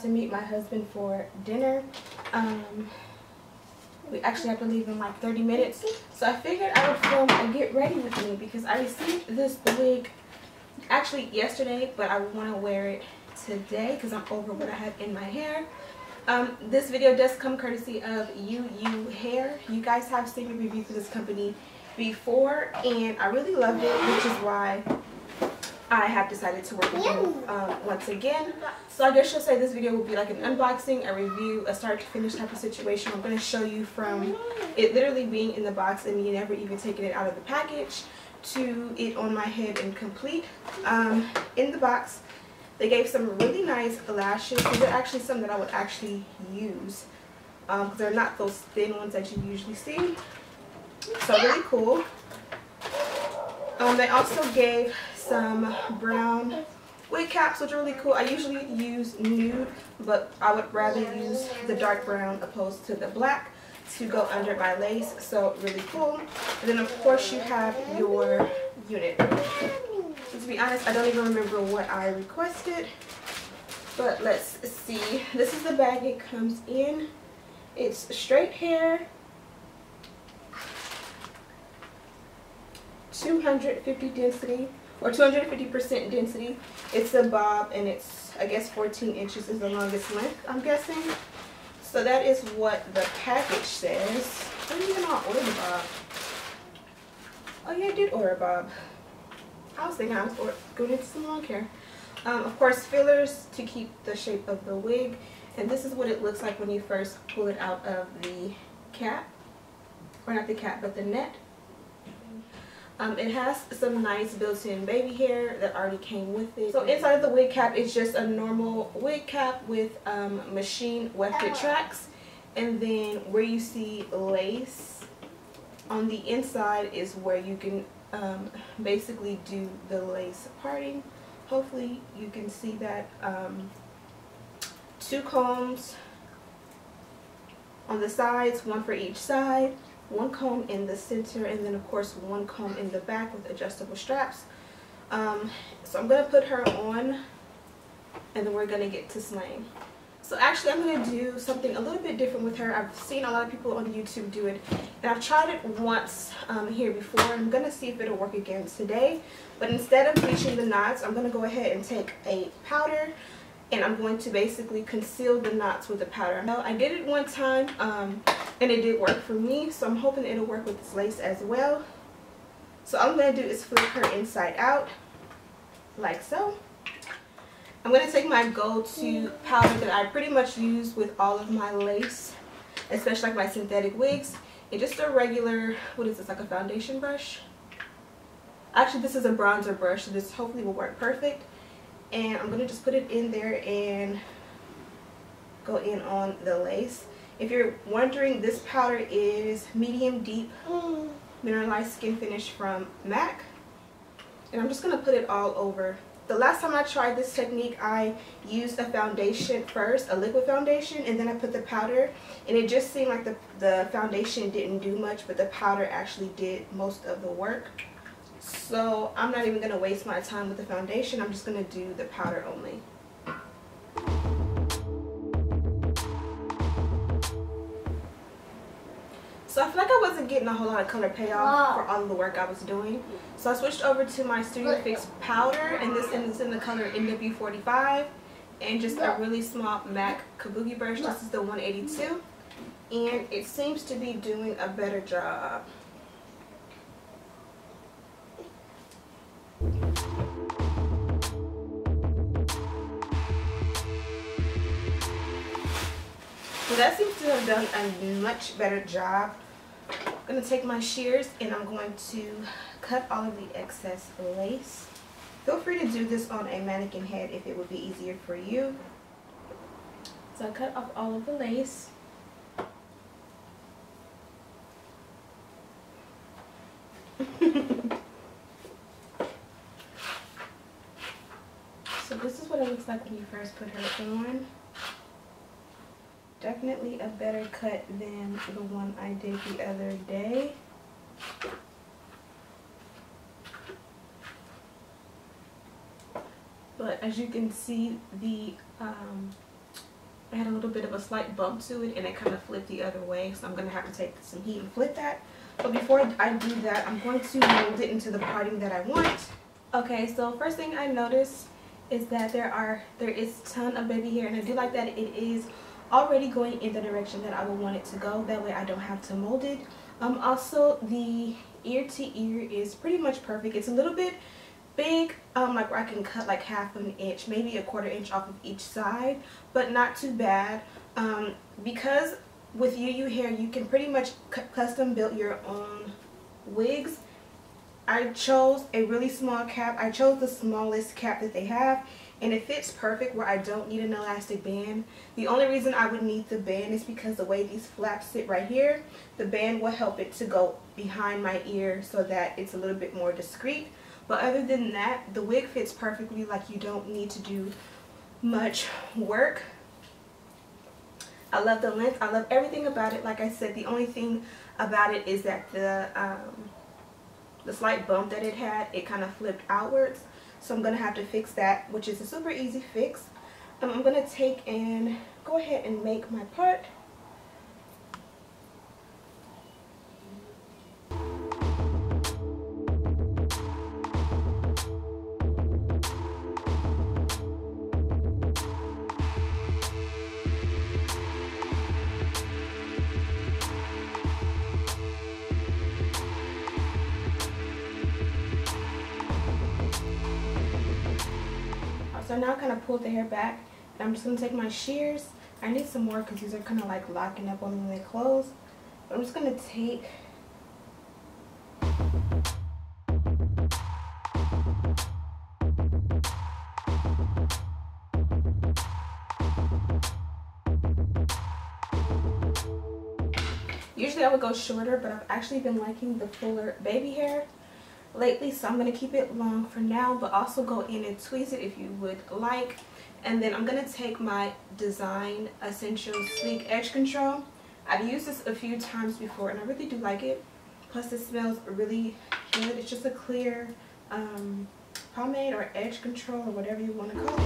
To meet my husband for dinner. We actually have to leave in like 30 minutes, so I figured I would film a get ready with me because I received this wig actually yesterday, but I want to wear it today because I'm over what I have in my hair. This video does come courtesy of Uuhair. You guys have seen me review for this company before and I really loved it, which is why I have decided to work with them once again. So I guess you'll say this video will be like an unboxing, a review, a start to finish type of situation. I'm going to show you from it literally being in the box and me never even taking it out of the package to it on my head and complete. In the box, they gave some really nice lashes. These are actually some that I would actually use because they're not those thin ones that you usually see. So really cool. They also gave some brown wig caps, which are really cool. I usually use nude, but I would rather use the dark brown opposed to the black to go under my lace. So really cool. And then of course you have your unit. So to be honest, I don't even remember what I requested, but let's see. This is the bag it comes in. It's straight hair, 250 density or 250% density. It's a bob and it's, I guess, 14 inches is the longest length, I'm guessing. So that is what the package says. I didn't even know I ordered a bob. Oh yeah, I did order a bob. I was thinking I was going into some long hair. Of course, fillers to keep the shape of the wig. And this is what it looks like when you first pull it out of the cap. Or not the cap, but the net. It has some nice built-in baby hair that already came with it. So inside of the wig cap is just a normal wig cap with machine wefted tracks. And then where you see lace on the inside is where you can basically do the lace parting. Hopefully you can see that. 2 combs on the sides, 1 for each side. 1 comb in the center, and then of course 1 comb in the back with adjustable straps. So I'm going to put her on and then we're going to get to slaying. So actually I'm going to do something a little bit different with her. I've seen a lot of people on YouTube do it and I've tried it once here before. I'm going to see if it'll work again today, but instead of bleaching the knots, I'm going to go ahead and take a powder and I'm going to basically conceal the knots with the powder. Now, I did it one time and it did work for me, so I'm hoping it'll work with this lace as well. So all I'm going to do is flip her inside out like so. I'm going to take my go-to powder that I pretty much use with all of my lace, especially like my synthetic wigs, and just a regular, what is this, like a foundation brush? Actually this is a bronzer brush, so this hopefully will work perfect. And I'm going to just put it in there and go in on the lace. If you're wondering, this powder is medium deep mineralized skin finish from MAC. And I'm just going to put it all over. The last time I tried this technique, I used a foundation first, a liquid foundation, and then I put the powder. And it just seemed like the foundation didn't do much, but the powder actually did most of the work. So I'm not even going to waste my time with the foundation. I'm just going to do the powder only. So I feel like I wasn't getting a whole lot of color payoff for all of the work I was doing. So I switched over to my Studio Fix powder, and this is in the color NW45, and just a really small MAC kabuki brush. This is the 182, and it seems to be doing a better job. So that seems to have done a much better job. I'm going to take my shears and I'm going to cut all of the excess lace. Feel free to do this on a mannequin head if it would be easier for you. So I cut off all of the lace. So this is what it looks like when you first put her on. Definitely a better cut than the one I did the other day. But as you can see, I had a little bit of a slight bump to it and it kind of flipped the other way. So I'm going to have to take some heat and flip that. But before I do that, I'm going to mold it into the parting that I want. Okay, so first thing I noticed is that there is a ton of baby hair, and I do like that it is already going in the direction that I would want it to go. That way I don't have to mold it. Also, the ear to ear is pretty much perfect. It's a little bit big, like where I can cut like half an inch, maybe a quarter inch off of each side, but not too bad. Because with Uuhair you can pretty much custom build your own wigs. I chose a really small cap. I chose the smallest cap that they have, and it fits perfect where I don't need an elastic band. The only reason I would need the band is because the way these flaps sit right here, the band will help it to go behind my ear so that it's a little bit more discreet. But other than that, the wig fits perfectly. Like, you don't need to do much work. I love the length. I love everything about it. Like I said, the only thing about it is that the slight bump that it had, it kind of flipped outwards. So I'm going to have to fix that, which is a super easy fix. I'm going to take and go ahead and make my part. So now I kind of pulled the hair back, and I'm just going to take my shears. I need some more because these are kind of like locking up on me when they close. But I'm just going to take usually I would go shorter, but I've actually been liking the fuller baby hair lately, so I'm going to keep it long for now, but also go in and tweeze it if you would like. And then I'm going to take my Design Essentials Sleek Edge Control. I've used this a few times before and I really do like it. Plus it smells really good. It's just a clear pomade or edge control or whatever you want to call it.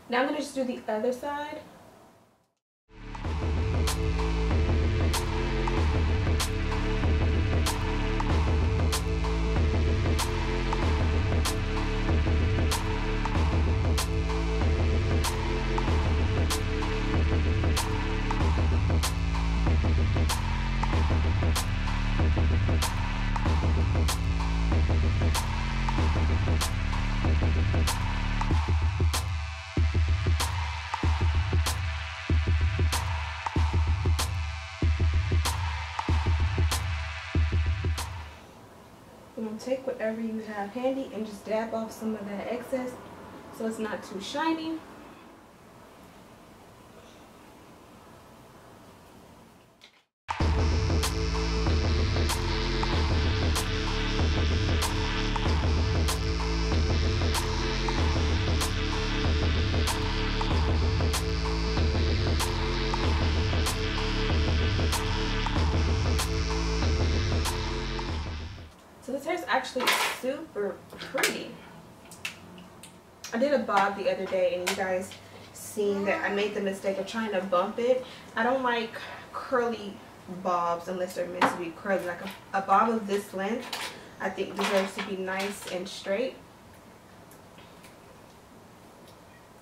Now I'm going to just do the other side. Take whatever you have handy and just dab off some of that excess so it's not too shiny. So this hair is actually super pretty. I did a bob the other day and you guys seen that I made the mistake of trying to bump it. I don't like curly bobs unless they're meant to be curly. Like a bob of this length I think deserves to be nice and straight.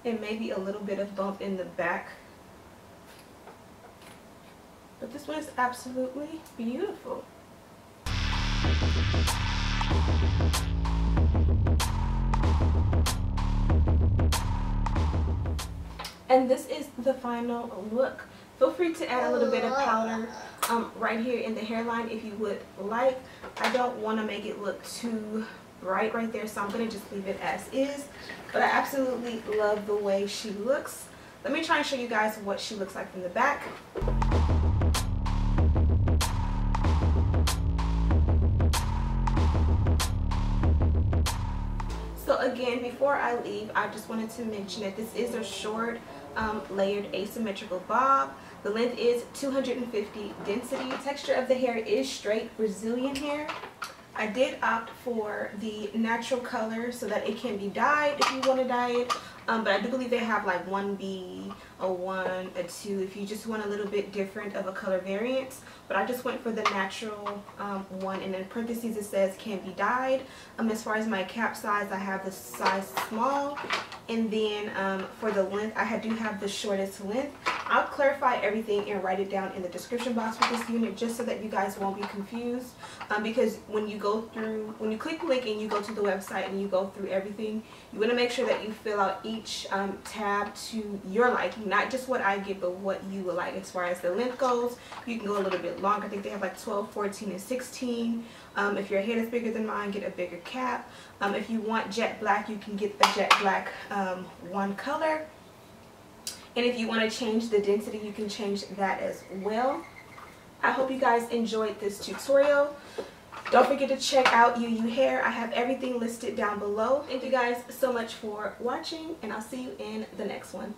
And maybe a little bit of bump in the back. But this one is absolutely beautiful. And this is the final look. Feel free to add a little bit of powder right here in the hairline if you would like. I don't want to make it look too bright right there, so I'm going to just leave it as is. But I absolutely love the way she looks. Let me try and show you guys what she looks like from the back. So again, before I leave, I just wanted to mention that this is a short layered asymmetrical bob. The length is 250 density. The texture of the hair is straight Brazilian hair. I did opt for the natural color so that it can be dyed if you want to dye it. But I do believe they have like 1B, a 1, a 2 if you just want a little bit different of a color variance. But I just went for the natural one, and in parentheses it says can be dyed. As far as my cap size, I have the size small, and then for the length, I do have the shortest length. I'll clarify everything and write it down in the description box for this unit just so that you guys won't be confused, because when you click the link and you go to the website and you go through everything, you want to make sure that you fill out each tab to your liking, not just what I get, but what you would like. As far as the length goes, you can go a little bit longer. I think they have like 12, 14, and 16. If your head is bigger than mine, get a bigger cap. If you want jet black, you can get the jet black one color. And if you want to change the density, you can change that as well. I hope you guys enjoyed this tutorial. Don't forget to check out Uuhair. I have everything listed down below. Thank you guys so much for watching, and I'll see you in the next one.